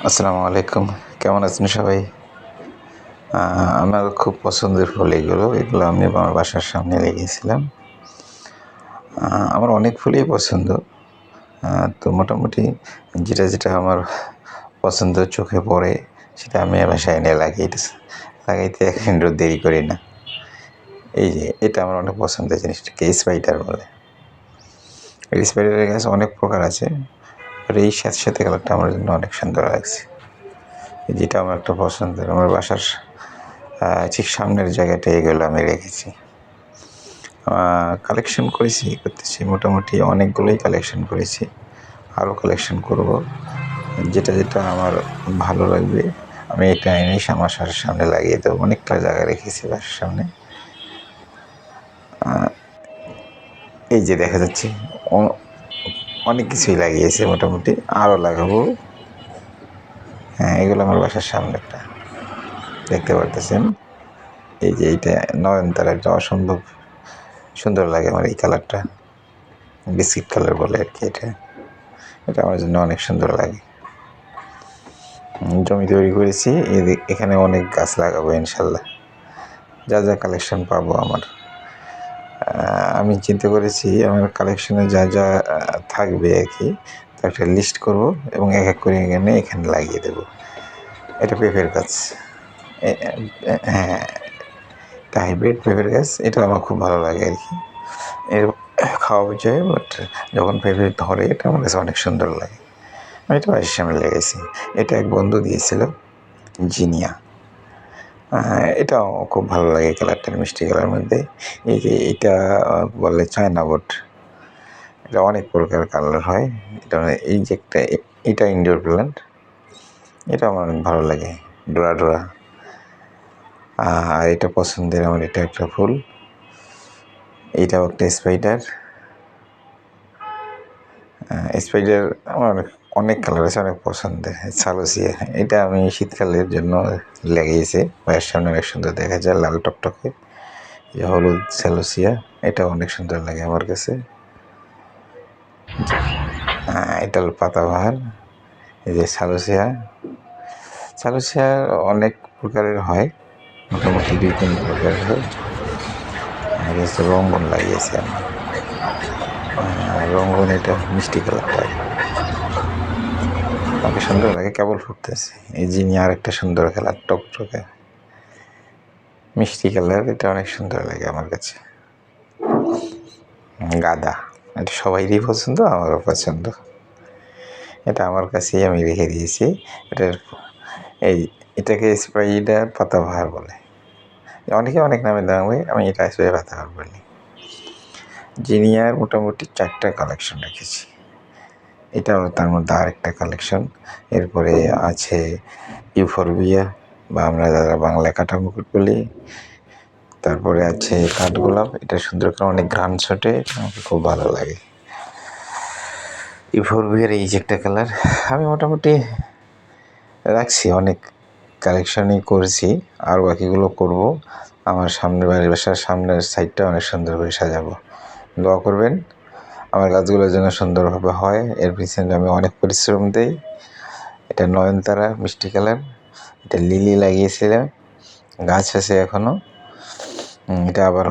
আসসালামু আলাইকুম। কেমন আছেন সবাই? আমার খুব পছন্দের ফুল এগুলো আমি আমার বাসার সামনে রেখেছিলাম। আমার অনেক ফুলই পছন্দ। তো মোটামুটি যেটা আমার পছন্দ চোখে পড়ে সেটা আমি বাসায় এনে লাগাইতে ১ মিনিটও দেরি করি না। এই যে এটা আমার অনেক পছন্দের জিনিসটাকে স্পাইডার বলে। এই স্পাইডারের গাছ অনেক প্রকার আছে। আর এই স্যাঁতস্যাঁতে কালারটা আমার জন্য অনেক সুন্দর লাগছে। যেটা আমার একটা পছন্দের। আমার বাসার ঠিক সামনের জায়গাটায় এগুলো আমি রেখেছি। কালেকশন করতেছি মোটামুটি অনেকগুলোই কালেকশন করেছি। আরও কালেকশন করব। যেটা আমার ভালো লাগবে আমি এটা এনেই আমার বাসার সামনে লাগিয়ে দেবো। অনেকটা জায়গা রেখেছি বাসার সামনে। এই যে দেখা যাচ্ছে অনেক কিছুই লাগিয়েছে মোটামুটি। আরও লাগাবো। হ্যাঁ, এগুলো আমার বাসার সামনেরটা। দেখতে পারতেছেন। এই যে এইটা নয়নতারা, একটা অসম্ভব সুন্দর লাগে আমার এই কালারটা। বিস্কিট কালার বলে আর কি এটা আমার জন্য অনেক সুন্দর লাগে। জমি তৈরি করেছি, এখানে অনেক গাছ লাগাবো ইনশাল্লাহ। যা কালেকশন পাবো আমার, আমি চিন্তা করেছি আমার কালেকশনে যা থাকবে আর কি, তার একটা লিস্ট করব এবং এক করে এখানে লাগিয়ে দেবো। এটা পেঁপের গাছ। হ্যাঁ, এটা হাইব্রিড পেঁপের গাছ। এটা আমার খুব ভালো লাগে আর কি। এর খাওয়া যায়, বাট যখন পেঁপে ধরে এটা আমার কাছে অনেক সুন্দর লাগে। আমি এটা বাড়ির সামনে লেগেছি। এটা এক বন্ধু দিয়েছিল, জিনিয়া। এটাও খুব ভালো লাগে কালারটা, মিষ্টি কালার মধ্যে। এই যে এটা বলে চায়না বোট। এটা অনেক প্রকার কালার হয়। এটা এই যে এটা ইনডোর প্ল্যান্ট। এটা আমার অনেক ভালো লাগে, ডোরা। আর এটা পছন্দের আমার, এটা একটা ফুল। এইটাও একটা স্পাইডার। স্পাইডার আমার অনেক কালার আছে, অনেক পছন্দের। সালোসিয়া, এটা আমি শীতকালের জন্য লাগিয়েছি। বাড়ির সামনে অনেক সুন্দর দেখা যায়, লাল টকটকে। এই হলুদ সালোসিয়া, এটা অনেক সুন্দর লাগে আমার কাছে। এটা হল পাতাবাহার। এই যে সালোসিয়া অনেক প্রকারের হয়, মোটামুটি ২-৩ প্রকারের হয়। আর হচ্ছে রঙ্গন লাগিয়েছি আমি। রঙ্গন এটা মিষ্টি কালারটা অনেক সুন্দর লাগে, কেবল ফুটতেছে। এই জিনিয়া আর একটা সুন্দর কালার, টকটকে মিষ্টি কালার, এটা অনেক সুন্দর লাগে আমার কাছে। গাঁদা, এটা সবাইরই পছন্দ, আমারও পছন্দ। এটা আমার কাছেই আমি রেখে দিয়েছি। এটাকে স্পাইডার পাতাবাহার বলে। অনেকে অনেক নামে দাঁড়াবে, আমি এটা স্পাইডার পাতাবাহার বলি। জিনিয়ার মোটামুটি 4টা কালেকশন রেখেছি। এটাও তার মধ্যে আরেকটা কালেকশন। এরপরে আছে ইউফরবিয়া, বা আমরা যারা বাংলায় কাঁটামুকুট বলি। তারপরে আছে কাঠগোলাপ, এটা সুন্দর করে অনেক ঘ্রাণ ছোটে, আমাকে খুব ভালো লাগে। ইউফরবিয়ার এই যে একটা কালার, আমি মোটামুটি রাখছি, অনেক কালেকশনই করেছি, আর বাকিগুলো করব। আমার সামনের বাসার সামনের সাইডটা অনেক সুন্দর করে সাজাবো। দোয়া করবেন আমার গাছগুলো যেন সুন্দরভাবে হয়। এর পিছনে আমি অনেক পরিশ্রম দিই। এটা নয়নতারা, মিষ্টি কালার। এটা লিলি লাগিয়েছিলাম, গাছ আছে এখনও। এটা আবার